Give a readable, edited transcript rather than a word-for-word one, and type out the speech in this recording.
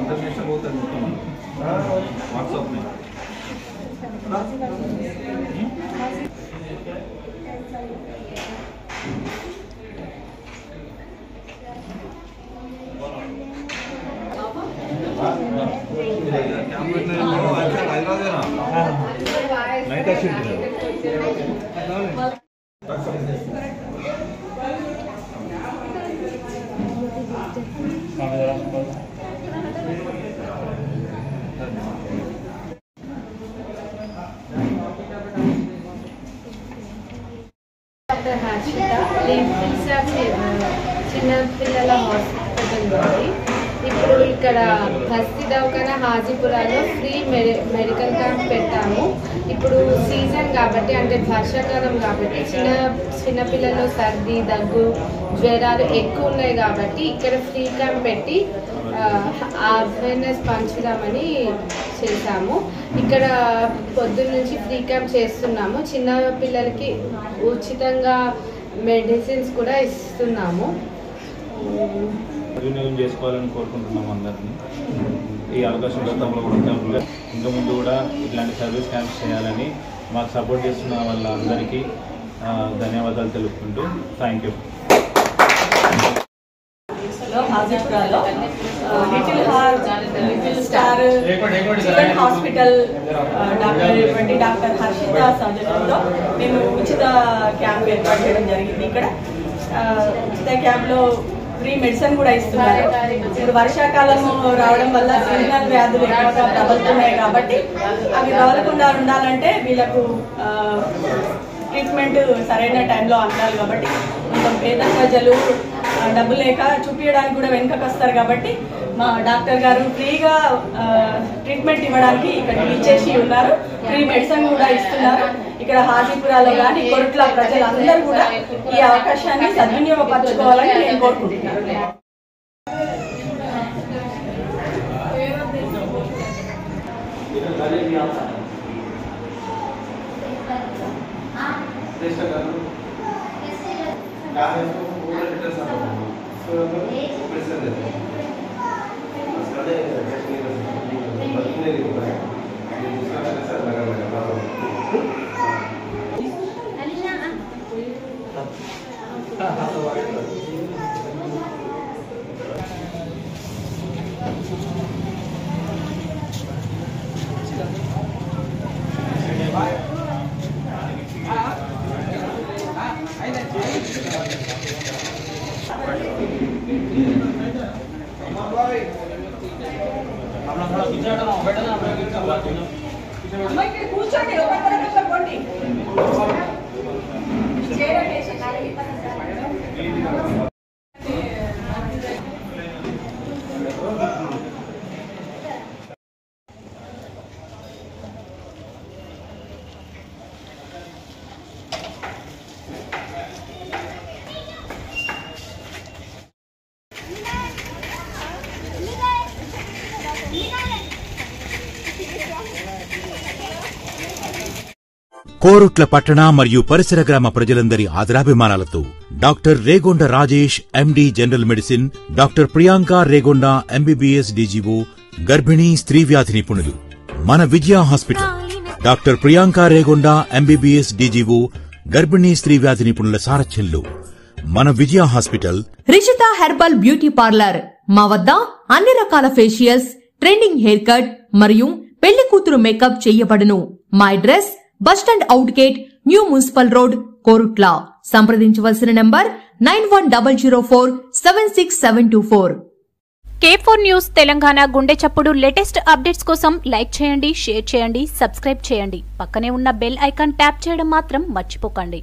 International बहुत है WhatsApp में Dr. Harshita, చిన్న పిల్లల హాస్పిటల్ ఉంది. ఇప్పుడు ఇక్కడ హస్తి దవాఖానా హాజీపురాలో ఫ్రీ మెడికల్ క్యాంప్ పెట్టాము. ఇప్పుడు సీజన్ కాబట్టి అంటే వర్షాకాలం కాబట్టి చిన్నపిల్లలు సర్ది దగ్గు జ్వరాలు ఎక్కువ ఉన్నాయి కాబట్టి ఇక్కడ ఫ్రీ క్యాంప్ పెట్టి అవేర్నెస్ పంచుదామని చేశాము. ఇక్కడ పొద్దున్న నుంచి ఫ్రీ క్యాంప్ చేస్తున్నాము. చిన్న పిల్లలకి ఉచితంగా మెడిసిన్స్ కూడా ఇస్తున్నాము. వినియోగం చేసుకోవాలని కోరుకుంటున్నాము అందరినీ. ఈ అవకాశం గతంలో కూడా ఇంకా ముందు కూడా ఇట్లాంటి సర్వీస్ క్యాంప్స్ చేయాలని మాకు సపోర్ట్ చేస్తున్న వాళ్ళందరికీ ధన్యవాదాలు తెలుపుకుంటూ థ్యాంక్ యూ. హాజీపురాలో little star children hospital doctor Harshitha సౌజన్యంలో మేము ఉచిత క్యాంప్ ఏర్పాటు చేయడం జరిగింది. ఇక్కడ ఉచిత క్యాంప్లో ఫ్రీ మెడిసిన్ కూడా ఇస్తున్నారు. ఇప్పుడు వర్షాకాలం రావడం వల్ల సీజనల్ వ్యాధులు ఎక్కువగా ప్రబలుతున్నాయి కాబట్టి అవి ప్రబలకుండా ఉండాలంటే వీళ్ళకు ట్రీట్మెంట్ సరైన టైంలో అందాలి. కాబట్టి కొంచెం పేద ప్రజలు డబ్బు లేక చూపించడానికి కూడా వెనుకకు వస్తారు. కాబట్టి మా డాక్టర్ గారు ఫ్రీగా ట్రీట్మెంట్ ఇవ్వడానికి ఇక్కడ ఇచ్చేసి ఉన్నారు. ఫ్రీ మెడిసిన్ కూడా ఇస్తున్నారు. ఇక్కడ హాజీపురాలో కానీ కొరుట్ల ప్రజలందరూ కూడా ఈ అవకాశాన్ని సద్వినియోగపరచుకోవాలని నేను కోరుకుంటున్నాను. కూర్చోండి కోరుట్ల పట్టణ మరియు పరిసర గ్రామ ప్రజలందరి ఆదరాభిమానాలతో doctor Regonda Rajesh MD general medicine, doctor Priyanka Regonda MBBS DGO గర్భిణీ స్త్రీ వ్యాధి నిపుణులు మన Vijaya hospital. Doctor Priyanka Regonda MBBS DGO గర్భిణీ స్త్రీ వ్యాధి నిపుణుల సారథ్యంలో మన Vijaya hospital. Rishitha herbal beauty parlour. మా వద్ద అన్ని రకాల ఫేషియల్స్, ట్రెండింగ్ హెయిర్ కట్ మరియు పెళ్లి కూతురు మేకప్ చేయబడును. మా address bus stand out gate, new municipal road, Korutla. సంప్రదించవలసిన నంబర్ 9104767724. K4 న్యూస్ తెలంగాణ గుండె చప్పుడు లేటెస్ట్ అప్డేట్స్ కోసం లైక్ చేయండి, షేర్ చేయండి, సబ్స్క్రైబ్ చేయండి. పక్కనే ఉన్న బెల్ ఐకాన్ ట్యాప్ చేయడం మాత్రం మర్చిపోకండి.